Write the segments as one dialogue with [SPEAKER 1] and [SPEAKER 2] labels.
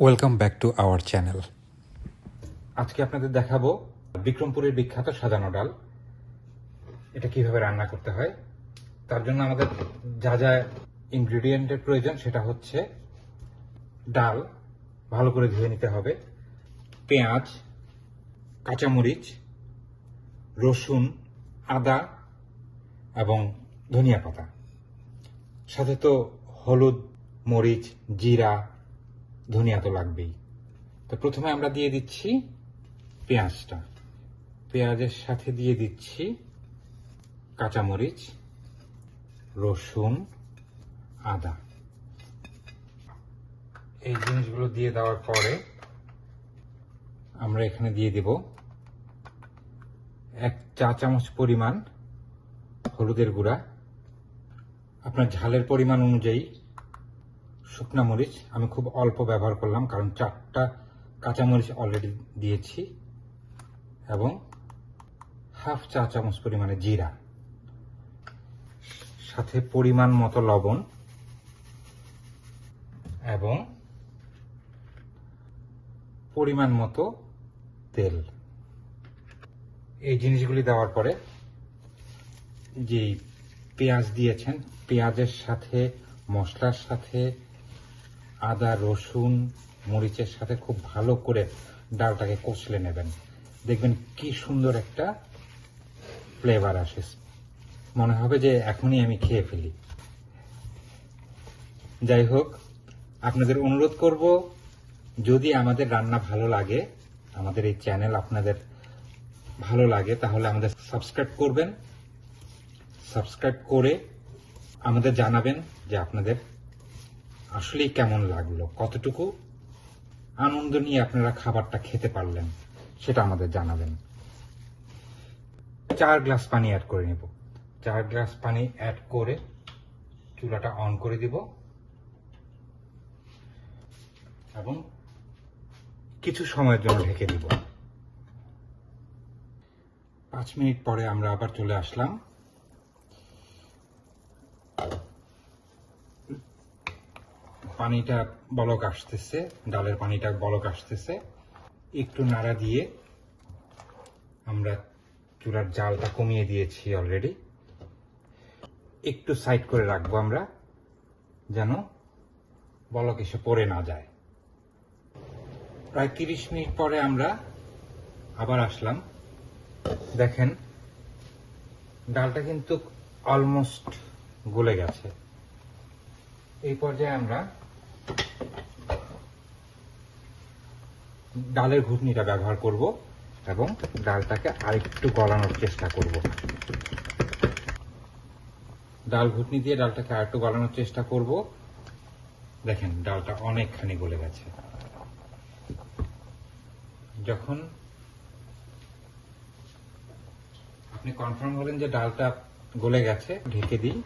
[SPEAKER 1] Welcome back to our channel. আজকে আপনাদের দেখাবো বিক্রমপুরের বিখ্যাত সাজানো ডাল। এটা কিভাবে রান্না করতে হয়। তার জন্য আমাদের যা যা ইনগ্রেডিয়েন্টের প্রয়োজন সেটা হচ্ছে ডাল ভালো করে ধুয়ে নিতে হবে, পেঁয়াজ, কাঁচামরিচ, রসুন, আদা এবং ধনিয়া পাতা, সাথে তো হলুদ, মরিচ, জিরা, ধনিয়া তো লাগবেই। তো প্রথমে আমরা দিয়ে দিচ্ছি পেঁয়াজটা, পেঁয়াজের সাথে দিয়ে দিচ্ছি কাঁচামরিচ, রসুন, আদা। এই জিনিসগুলো দিয়ে দেওয়ার পরে আমরা এখানে দিয়ে দেব 1 চা চামচ পরিমাণ হলুদের গুঁড়া। আপনার ঝালের পরিমাণ অনুযায়ী শুকনা মরিচ আমি খুব অল্প ব্যবহার করলাম, কারণ 4টা কাঁচামরিচ অলরেডি দিয়েছি, এবং হাফ চা চামচ পরিমাণে জিরা, সাথে পরিমাণ মতো লবণ এবং পরিমাণ মতো তেল। এই জিনিসগুলি দেওয়ার পরে যে পেঁয়াজ দিয়েছেন, পেঁয়াজের সাথে মশলার সাথে আদা, রসুন, মরিচের সাথে খুব ভালো করে ডালটাকে কষলে নেবেন। দেখবেন কি সুন্দর একটা ফ্লেভার আসে, মনে হবে যে এখনই আমি খেয়ে ফেলি। যাই হোক, আপনাদের অনুরোধ করব, যদি আমাদের রান্না ভালো লাগে, আমাদের এই চ্যানেল আপনাদের ভালো লাগে, তাহলে আমাদের সাবস্ক্রাইব করবেন। সাবস্ক্রাইব করে আমাদের জানাবেন যে আপনাদের আসলেই কেমন লাগলো, কতটুকু আনন্দ নিয়ে আপনারা খাবারটা খেতে পারলেন সেটা আমাদের জানাবেন। 4 গ্লাস পানি অ্যাড করে নেব। 4 গ্লাস পানি অ্যাড করে চুলাটা অন করে দিব এবং কিছু সময়ের জন্য ঢেকে দিব। 5 মিনিট পরে আমরা আবার চলে আসলাম। পানিটা বলক আসতেছে, ডালের পানিটা বলক আসতেছে। একটু নাড়া দিয়ে আমরা চুলার জালটা কমিয়ে দিয়েছি অলরেডি। একটু সাইড করে রাখবো আমরা, যেন বলক এসে পড়ে না যায়। প্রায় 30 মিনিট পরে আমরা আবার আসলাম। দেখেন ডালটা কিন্তু অলমোস্ট গলে গেছে। এই পর্যায়ে আমরা ডালের ঘুটনিটা ব্যবহার করব এবং ডালটাকে আরেকটু গলানোর চেষ্টা করব। ডাল ঘুটনি দিয়ে ডালটাকে আরেকটু গলানোর চেষ্টা করব। দেখেন ডালটা অনেকখানি গলে গেছে। যখন আপনি কনফার্ম হলেন যে ডালটা গলে গেছে, ঢেকে দিই।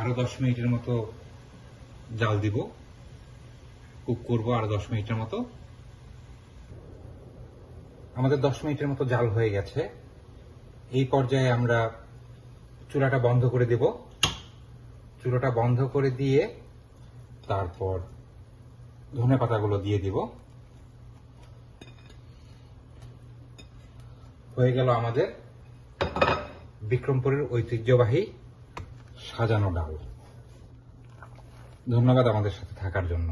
[SPEAKER 1] আরো 10 মিনিটের মতো জাল দিব, কুক করব আরো 10 মিনিটের মতো। আমাদের 10 মিনিটের মতো জাল হয়ে গেছে। এই পর্যায়ে আমরা চুলাটা বন্ধ করে দেব। চুলাটা বন্ধ করে দিয়ে তারপর ধনেপাতাগুলো দিয়ে দিব। হয়ে গেল আমাদের বিক্রমপুরের ঐতিহ্যবাহী সাজানো ডাল। ধন্যবাদ আমাদের সাথে থাকার জন্য।